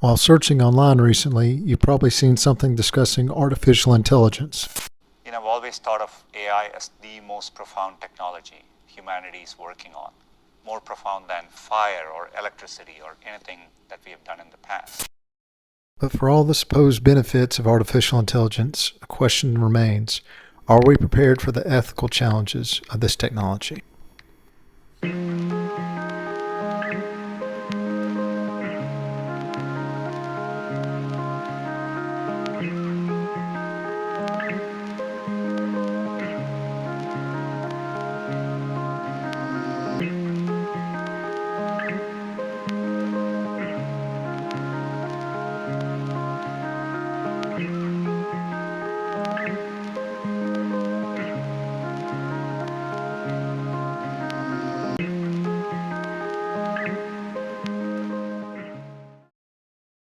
While searching online recently, you've probably seen something discussing artificial intelligence. I've always thought of AI as the most profound technology humanity is working on, more profound than fire or electricity or anything that we have done in the past. But for all the supposed benefits of artificial intelligence, a question remains: are we prepared for the ethical challenges of this technology?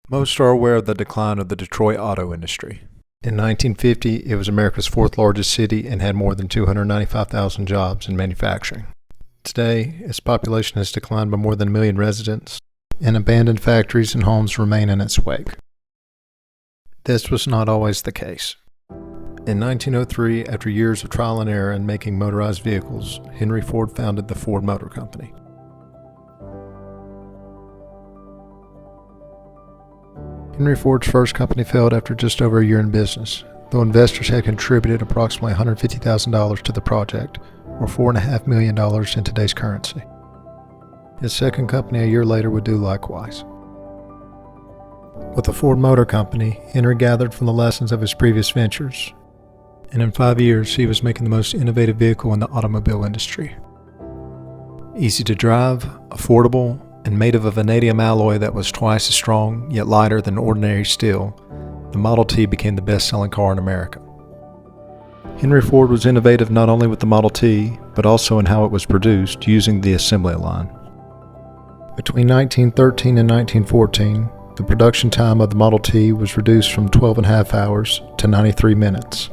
Most are aware of the decline of the Detroit auto industry. In 1950, it was America's fourth largest city and had more than 295,000 jobs in manufacturing. Today, its population has declined by more than 1 million residents, and abandoned factories and homes remain in its wake. This was not always the case. In 1903, after years of trial and error in making motorized vehicles, Henry Ford founded the Ford Motor Company. Henry Ford's first company failed after just over a year in business, though investors had contributed approximately $150,000 to the project, or $4.5 million in today's currency. His second company a year later would do likewise. With the Ford Motor Company, Henry gathered from the lessons of his previous ventures, and in 5 years he was making the most innovative vehicle in the automobile industry. Easy to drive, affordable, and made of a vanadium alloy that was twice as strong yet lighter than ordinary steel, the Model T became the best-selling car in America. Henry Ford was innovative not only with the Model T, but also in how it was produced using the assembly line. Between 1913 and 1914, the production time of the Model T was reduced from 12.5 hours to 93 minutes.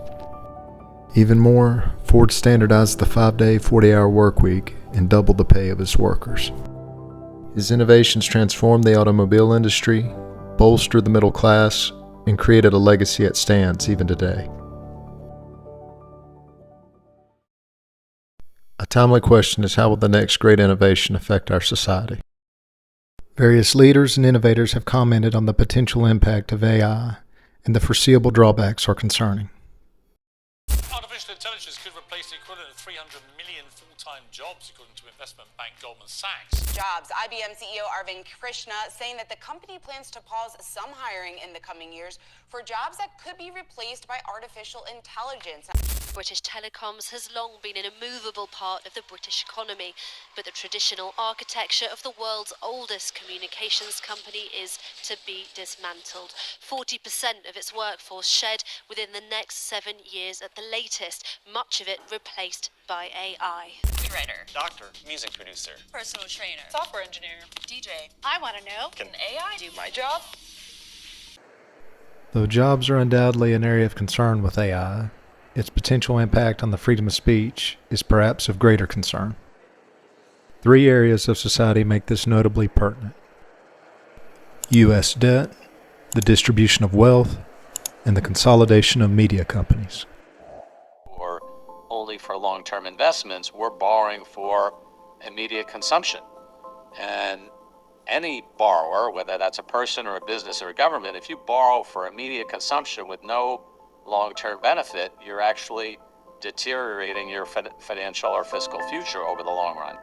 Even more, Ford standardized the 5-day, 40-hour work week and doubled the pay of his workers. His innovations transformed the automobile industry, bolstered the middle class, and created a legacy that stands even today. A timely question is, how will the next great innovation affect our society? Various leaders and innovators have commented on the potential impact of AI, and the foreseeable drawbacks are concerning. Artificial intelligence could replace the equivalent of 300 million full-time jobs, according to investment bank Goldman Sachs. Jobs. IBM CEO Arvind Krishna saying that the company plans to pause some hiring in the coming years for jobs that could be replaced by artificial intelligence. British Telecoms has long been an immovable part of the British economy, but the traditional architecture of the world's oldest communications company is to be dismantled. 40% of its workforce shed within the next 7 years at the latest, much of it replaced by AI. Writer, Doctor, music producer, personal trainer, software engineer, DJ. I want to know, Can AI do my job? Though jobs are undoubtedly an area of concern with AI, its potential impact on the freedom of speech is perhaps of greater concern. 3 areas of society make this notably pertinent: U.S. debt, the distribution of wealth, and the consolidation of media companies. Or only for long-term investments, we're borrowing for immediate consumption. And any borrower, whether that's a person or a business or a government, if you borrow for immediate consumption with no long-term benefit, you're actually deteriorating your financial or fiscal future over the long run.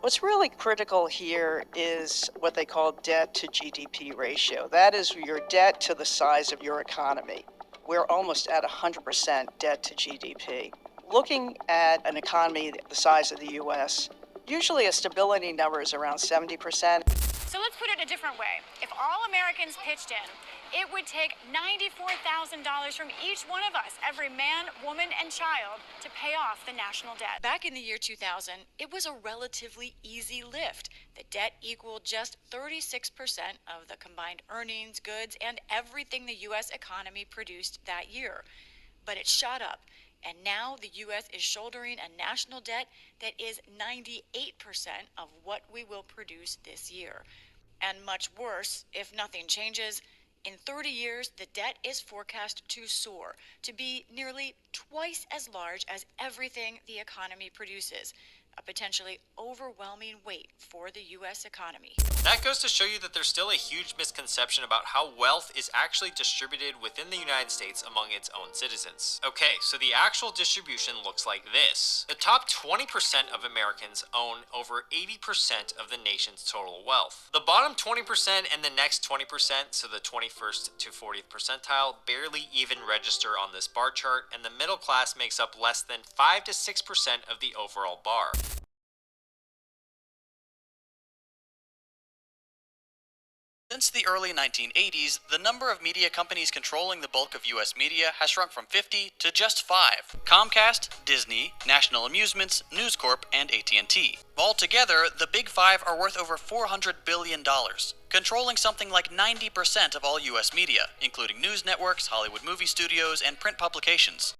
What's really critical here is what they call debt to GDP ratio. That is your debt to the size of your economy. We're almost at 100% debt to GDP. Looking at an economy the size of the U.S., usually a stability number is around 70%. So let's put it a different way. If all Americans pitched in, it would take $94,000 from each one of us, every man, woman, and child, to pay off the national debt. Back in the year 2000, it was a relatively easy lift. The debt equaled just 36% of the combined earnings, goods, and everything the U.S. economy produced that year. But it shot up, and now the U.S. is shouldering a national debt that is 98% of what we will produce this year. And much worse, if nothing changes, in 30 years, the debt is forecast to soar, to be nearly twice as large as everything the economy produces. A potentially overwhelming weight for the U.S. economy. That goes to show you that there's still a huge misconception about how wealth is actually distributed within the United States among its own citizens. Okay, so the actual distribution looks like this. The top 20% of Americans own over 80% of the nation's total wealth. The bottom 20% and the next 20%, so the 21st to 40th percentile, barely even register on this bar chart, and the middle class makes up less than 5 to 6% of the overall bar. Since the early 1980s, the number of media companies controlling the bulk of U.S. media has shrunk from 50 to just 5. Comcast, Disney, National Amusements, News Corp, and AT&T. Altogether, the Big Five are worth over $400 billion, controlling something like 90% of all U.S. media, including news networks, Hollywood movie studios, and print publications.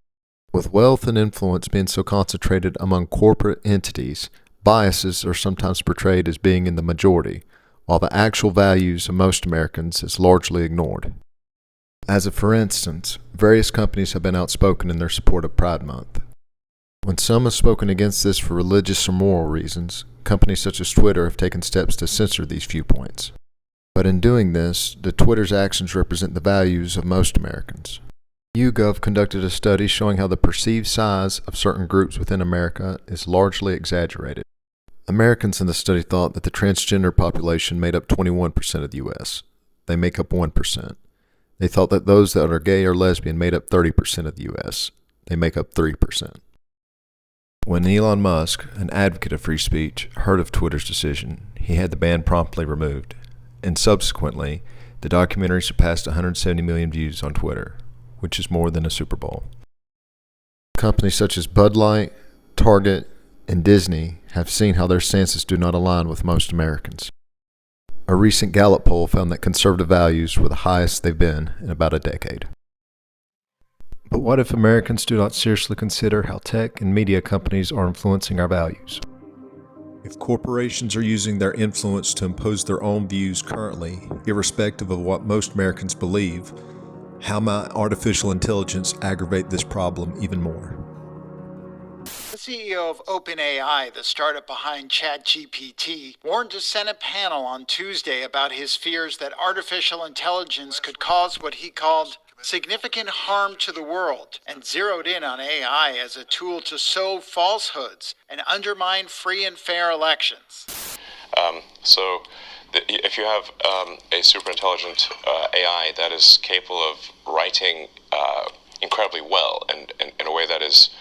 With wealth and influence being so concentrated among corporate entities, biases are sometimes portrayed as being in the majority, while the actual values of most Americans is largely ignored. As for instance, various companies have been outspoken in their support of Pride Month. When some have spoken against this for religious or moral reasons, companies such as Twitter have taken steps to censor these viewpoints. But in doing this, the Twitter's actions represent the values of most Americans. YouGov conducted a study showing how the perceived size of certain groups within America is largely exaggerated. Americans in the study thought that the transgender population made up 21% of the U.S. They make up 1%. They thought that those that are gay or lesbian made up 30% of the U.S. They make up 3%. When Elon Musk, an advocate of free speech, heard of Twitter's decision, he had the ban promptly removed. And subsequently, the documentary surpassed 170 million views on Twitter, which is more than a Super Bowl. Companies such as Bud Light, Target, and Disney have seen how their stances do not align with most Americans. A recent Gallup poll found that conservative values were the highest they've been in about a decade. But what if Americans do not seriously consider how tech and media companies are influencing our values? If corporations are using their influence to impose their own views currently, irrespective of what most Americans believe, how might artificial intelligence aggravate this problem even more? The CEO of OpenAI, the startup behind ChatGPT, warned a Senate panel on Tuesday about his fears that artificial intelligence could cause what he called significant harm to the world, and zeroed in on AI as a tool to sow falsehoods and undermine free and fair elections. If you have a super intelligent AI that is capable of writing incredibly well and in a way that is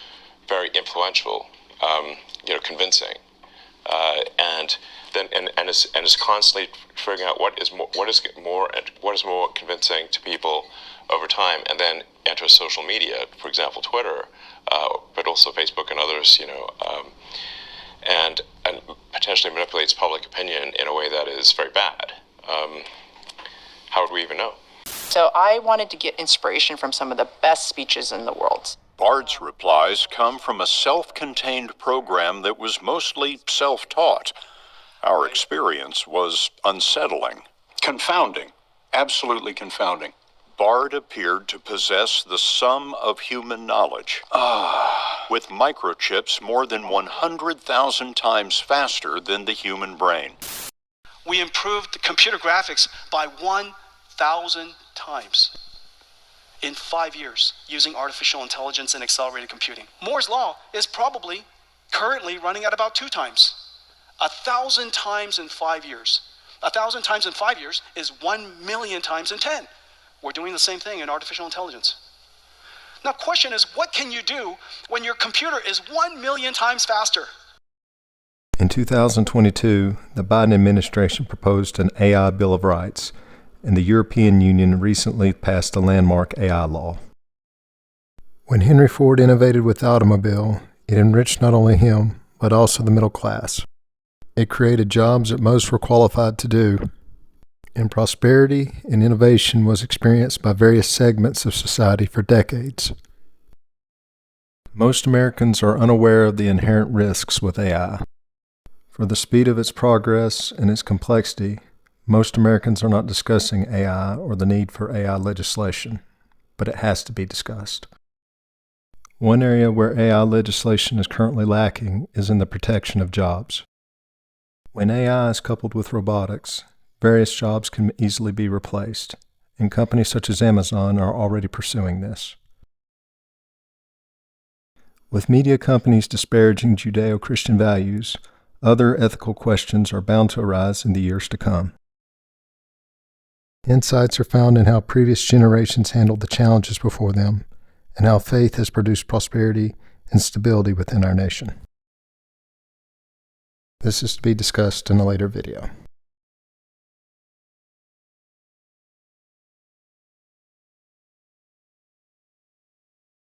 very influential, convincing, and is constantly figuring out what is more convincing to people over time, and then enters social media, for example, Twitter, but also Facebook and others, and potentially manipulates public opinion in a way that is very bad. How would we even know? So I wanted to get inspiration from some of the best speeches in the world. Bard's replies come from a self-contained program that was mostly self-taught. Our experience was unsettling. Confounding. Absolutely confounding. Bard appeared to possess the sum of human knowledge. With microchips more than 100,000 times faster than the human brain. We improved the computer graphics by 1,000 times in 5 years using artificial intelligence and accelerated computing. Moore's law is probably currently running at about 2 times. 1,000 times in 5 years. 1,000 times in 5 years is 1,000,000 times in 10. We're doing the same thing in artificial intelligence. Now, question is, what can you do when your computer is 1,000,000 times faster? In 2022, the Biden administration proposed an AI Bill of Rights, and the European Union recently passed a landmark AI law. When Henry Ford innovated with the automobile, it enriched not only him, but also the middle class. It created jobs that most were qualified to do, and prosperity and innovation was experienced by various segments of society for decades. Most Americans are unaware of the inherent risks with AI. For the speed of its progress and its complexity, Most Americans are not discussing AI or the need for AI legislation, but it has to be discussed. One area where AI legislation is currently lacking is in the protection of jobs. When AI is coupled with robotics, various jobs can easily be replaced, and companies such as Amazon are already pursuing this. With media companies disparaging Judeo-Christian values, other ethical questions are bound to arise in the years to come. Insights are found in how previous generations handled the challenges before them, and how faith has produced prosperity and stability within our nation. This is to be discussed in a later video.